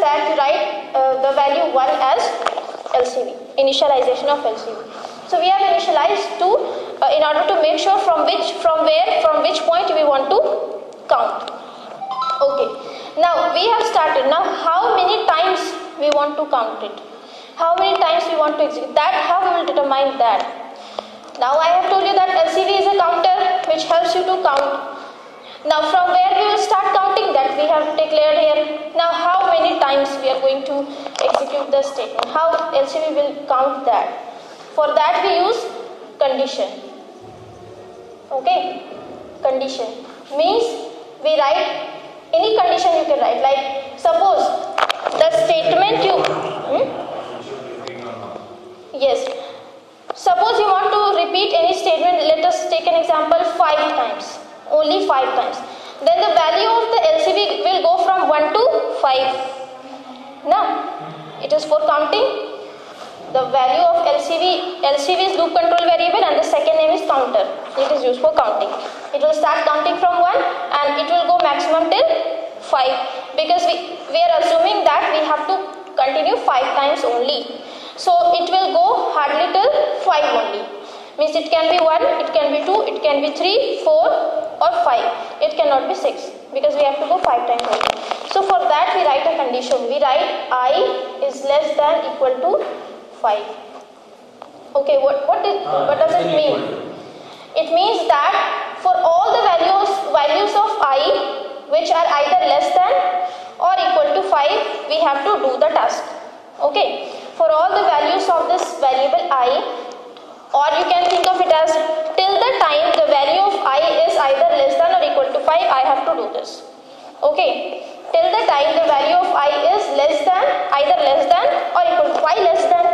that you write the value 1 as LCV, initialization of LCV. So we have initialized 2 in order to make sure from which point we want to count. Okay, now we have started. Now how many times we want to count it? How many times we want to execute that? How we will determine that? Now I have told you that LCV is a counter which helps you to count. Now from where we will start counting, that we have declared here. Now how many times we are going to execute the statement? How LCV will count that? For that we use condition. Okay, condition means we write any condition you can write. Like suppose the statement you yes. Suppose you want to repeat any statement. Let us take an example 5 times. Only 5 times. Then the value of the LCV will go from 1 to 5. Now, it is for counting. The value of LCV is loop control variable, and the second name is counter. It is used for counting. It will start counting from 1 and it will go maximum till 5, because we are assuming that we have to continue 5 times only. So it will go hardly till 5 only. Means it can be 1, it can be 2, it can be 3, 4 or 5. It cannot be 6, because we have to go 5 times only. So for that we write a condition. We write I is less than equal to 5. Okay, what does it mean? It means that for all the values of I which are either less than or equal to 5, we have to do the task. Okay, for all the values of this variable I, or you can think of it as till the time the value of I is either less than or equal to 5, I have to do this. Okay, till the time the value of I is either less than or equal to 5 less than,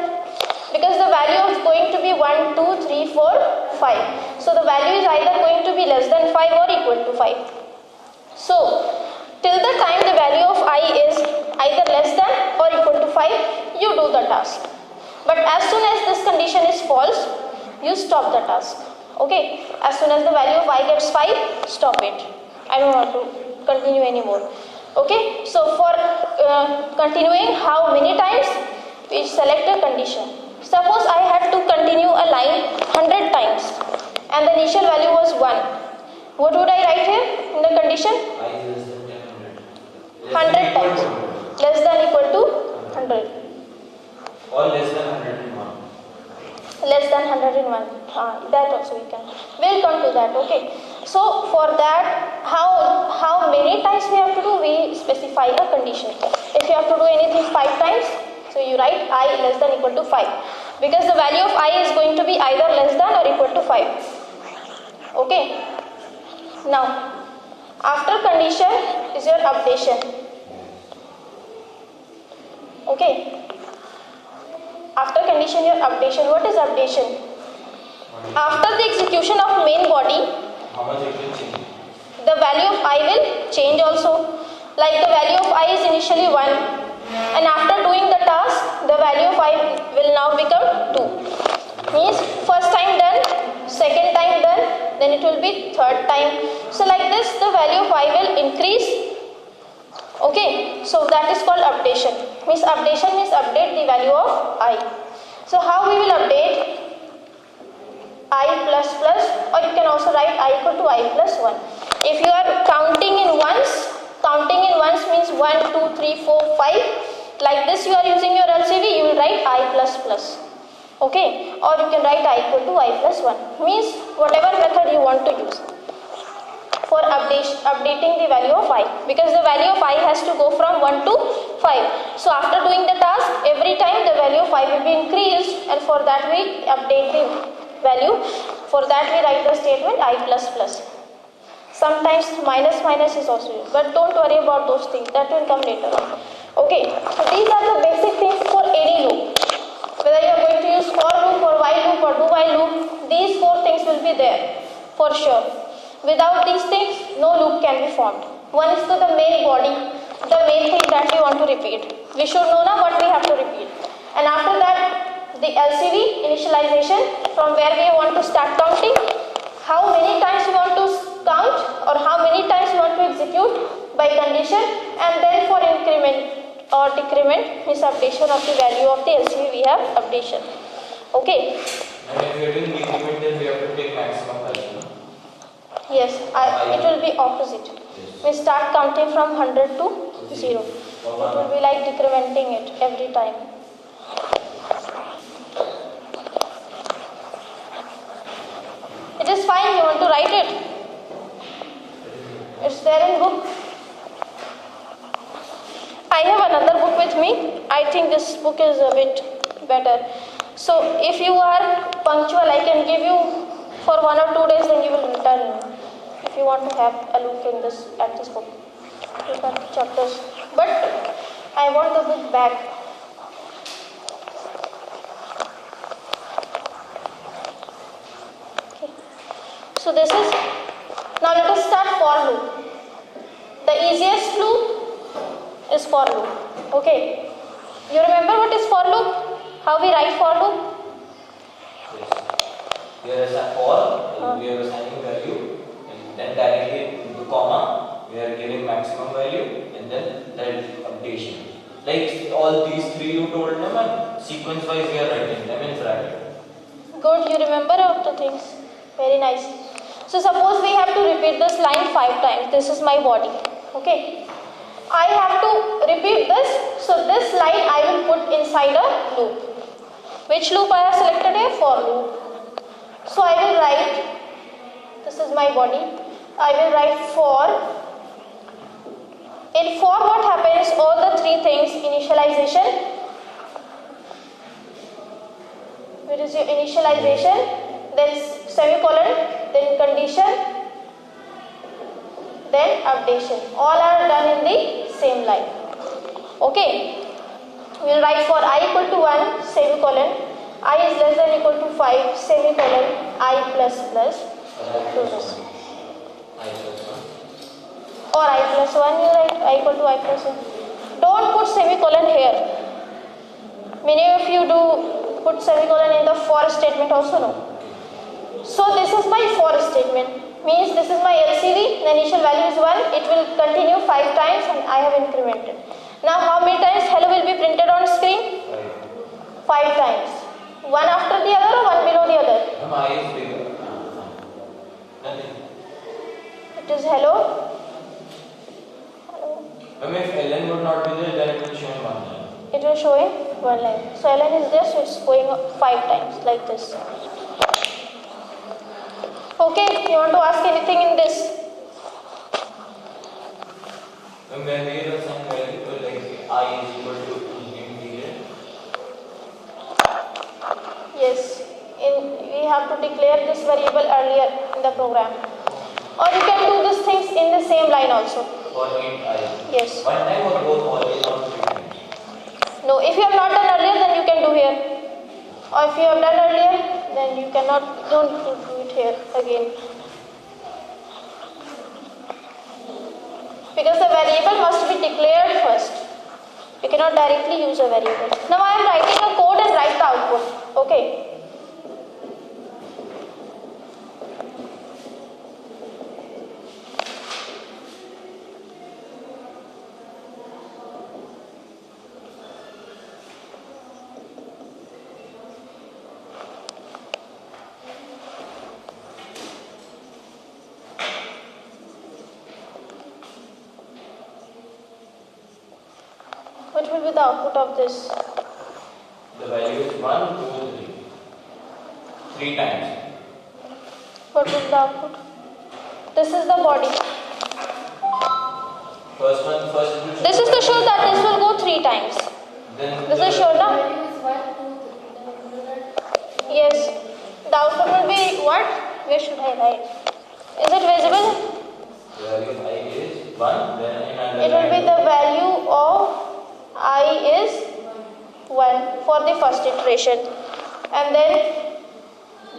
because the value is going to be 1, 2, 3, 4, 5. So the value is either going to be less than 5 or equal to 5. So till the time the value of I is either less than or equal to 5, you do the task. But as soon as this condition is false, you stop the task. Okay, as soon as the value of I gets 5, stop it. I don't want to continue anymore. Okay, so for continuing how many times, we select a condition. Suppose I had to continue a line 100 times and the initial value was 1. What would I write here in the condition? I is less than 100. 100 times. Less than equal to 100. Or less than 101. Less than 101. That also we can. We'll come to that. Okay. So for that, how many times we have to do? We specify a condition. If you have to do anything 5 times, so you write I less than equal to 5, because the value of I is going to be either less than or equal to 5. Okay. Now, after condition is your updation. Okay. After condition, your updation. What is updation? After the execution of main body, How much it will change? the value of I will change also. Like the value of I is initially 1, and after doing the task, the value of I will now become 2. Means first time done, second time done, then it will be third time. So like this, the value of I will increase. Okay, so that is called updation. Means updation means update the value of I. So how we will update? I plus plus, or you can also write I equal to I plus 1. If you are counting in ones means 1, 2, 3, 4, 5. Like this you are using your LCV, you will write I plus plus. Okay, or you can write I equal to I plus 1. Means whatever method you want to use for updating the value of I, because the value of I has to go from 1 to 5. So after doing the task, every time the value of I will be increased, and for that we update the value. For that we write the statement I plus plus. Sometimes minus is also used, but don't worry about those things, that will come later on. Okay, so these are the basic things for any loop. Whether you are going to use for loop or while loop or do while loop, these 4 things will be there for sure. Without these things, no loop can be formed. One is to the main body, the main thing that we want to repeat. We should know now what we have to repeat. And after that, the LCV, initialization, from where we want to start counting, how many times we want to count or how many times we want to execute by condition, and then for increment, or decrement means updation of the value of the LCV, we have updation. Okay. And if we are doing decrement, then we have to take maximum value. No? Yes, it will be opposite. Yes. We start counting from 100 to 0. It will be like decrementing it every time. It is fine, you want to write it? It's there in book. I have another book with me. I think this book is a bit better. So if you are punctual, I can give you for 1 or 2 days, then you will return me. If you want to have a look in this at this book, look at the chapters. But I want the book back. Okay. So this is, now let us start for loop. The easiest loop is for loop. Okay. You remember what is for loop? How we write for loop? Yes. Here is a for, we are assigning value, and then directly into comma, we are giving maximum value, and then that updation. Like all these three you told them, and sequence wise we are writing them in bracket. Good, you remember all the things. Very nice. So suppose we have to repeat this line 5 times. This is my body. Okay. I have to repeat this. So this line I will put inside a loop. Which loop I have selected here? For loop. So I will write, this is my body. I will write for. In for what happens? All the 3 things. Initialization. Where is your initialization? Then semicolon. Then condition. Then updation. All are done in the same line. Okay. We will write for I equal to 1, semicolon. I is less than equal to 5, semicolon. I plus plus. Close. Or I plus 1, you write I equal to I plus 1. Don't put semicolon here. Many of you do put semicolon in the for statement also, no? So this is my for statement. Means this is my LCV, the initial value is 1, it will continue 5 times and I have incremented. Now how many times hello will be printed on screen? 5 times. One after the other or one below the other? I is bigger. Nothing. It is hello. Hello. If ln would not be there, then it will show in 1 line. It will show in 1 line. So ln is there, so it's going 5 times like this. Okay, you want to ask anything in this? When we are assigning value, like I is equal to integer. Yes, we have to declare this variable earlier in the program. Or you can do these things in the same line also. For int I. Yes. 1 time or both always on 3 times? No, if you have not done earlier, then you can do here. Or if you have done earlier, then you cannot, don't do it here again. Because the variable must be declared first. You cannot directly use a variable. Now I am writing a code and write the output. Okay. What will be the output of this? The value is 1, 2, 3. 3 times. What will be the output? This is the body. First it will show. This is to show that this will go 3 times. Then This is shown now? Yes. The output will be what? Where should I write? Is it visible? the value I is 1, then in another It will be the value of I is 1 for the first iteration. And then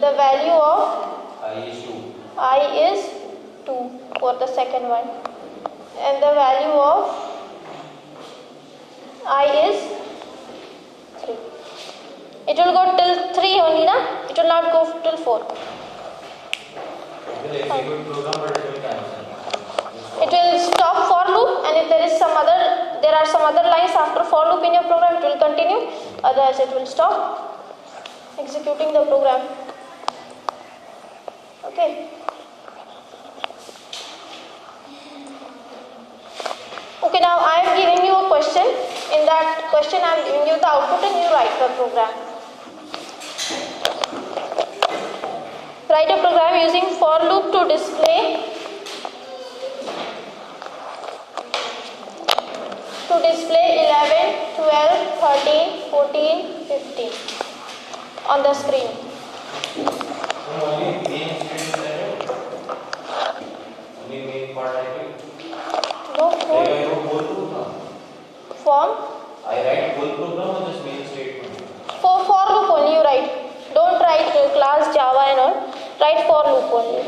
the value of I is 2. I is 2 for the second one. And the value of I is 3. It will go till 3 only, na? It will not go till 4. It will execute program, but it will cancel. It will stop for loop, and if there is some other, there are some other lines after for loop in your program, it will continue, otherwise it will stop executing the program. Okay. Okay, now I am giving you a question. In that question I am giving you the output and you write the program. Write a program using for loop to display 11, 12, 13, 14, 15 on the screen. Only main statement only main part I do. No, Like I wrote whole program. Form? I write whole program or just main statement? For loop only you write. Don't write class Java and all. Write for loop only.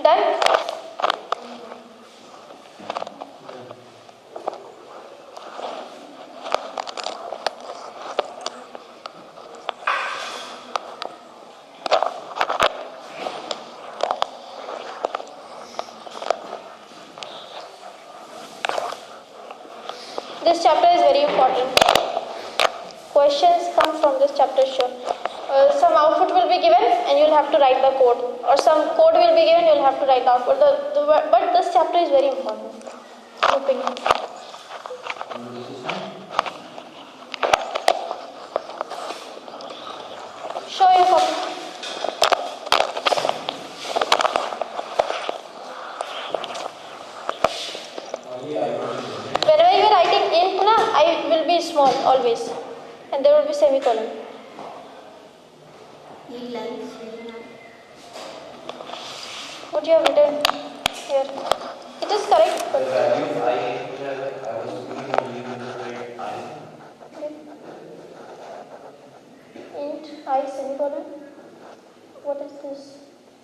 Done? This chapter is very important. Questions come from this chapter, sure. Some output will be given and you'll have to write the code, or some code will be given, you'll have to write the output. But this chapter is very important. Looping. Show your copy. Whenever you are writing int, I will be small always, and there will be semicolon. What you have written here, it is correct. The value I was doing only in the grade I. Okay. Int I semicolon. What is this?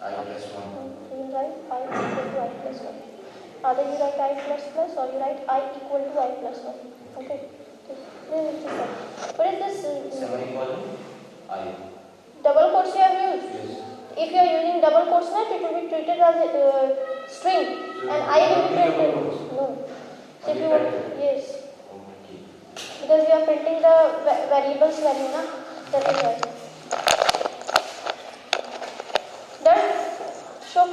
I plus 1. You write I equal to I plus 1. Either you write I plus plus or you write I equal to I plus 1. Okay. What is this? Semicolon I. Double quotes you have used? Yes. If you are using double quotes, it will be treated as a string, and I will be printed. No. So if you yes. Okay. Because we are printing the variables value, that is why. Done? Show.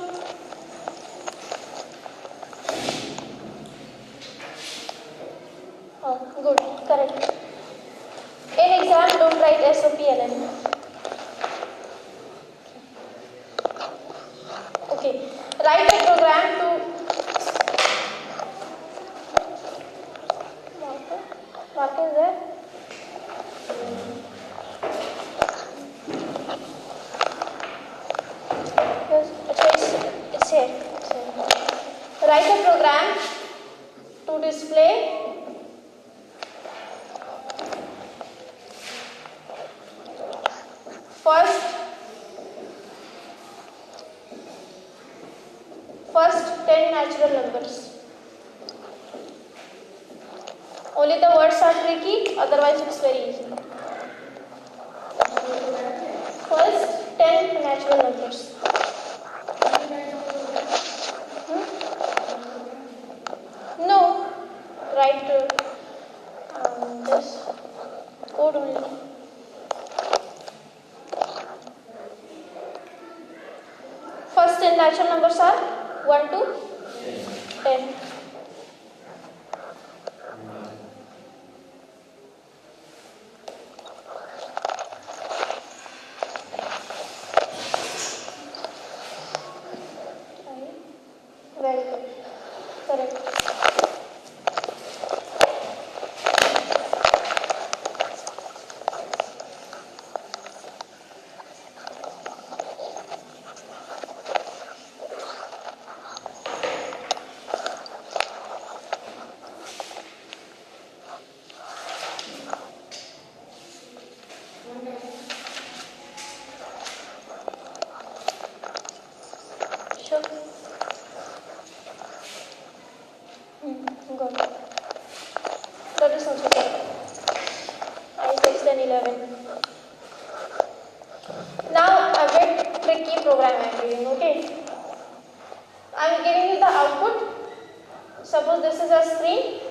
Oh, good, correct. In exam, don't write SOPLN. Okay, write a program to marker is there. Yes, it's here. Write a program to display first 10 natural numbers. Only the words are tricky, otherwise it's very easy. First 10 natural numbers. No, write this code only. First 10 natural numbers are 1 to 10. Very good. Correct. 11. Now a bit tricky program I am giving, okay? I am giving you the output. Suppose this is a screen.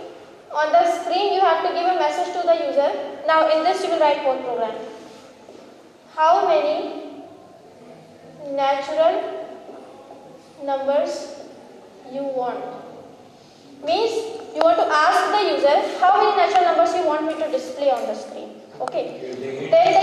On the screen you have to give a message to the user. Now in this you will write code program. How many natural numbers you want? Means you want to ask the user how many natural numbers you want me to display on the screen. Okay. Then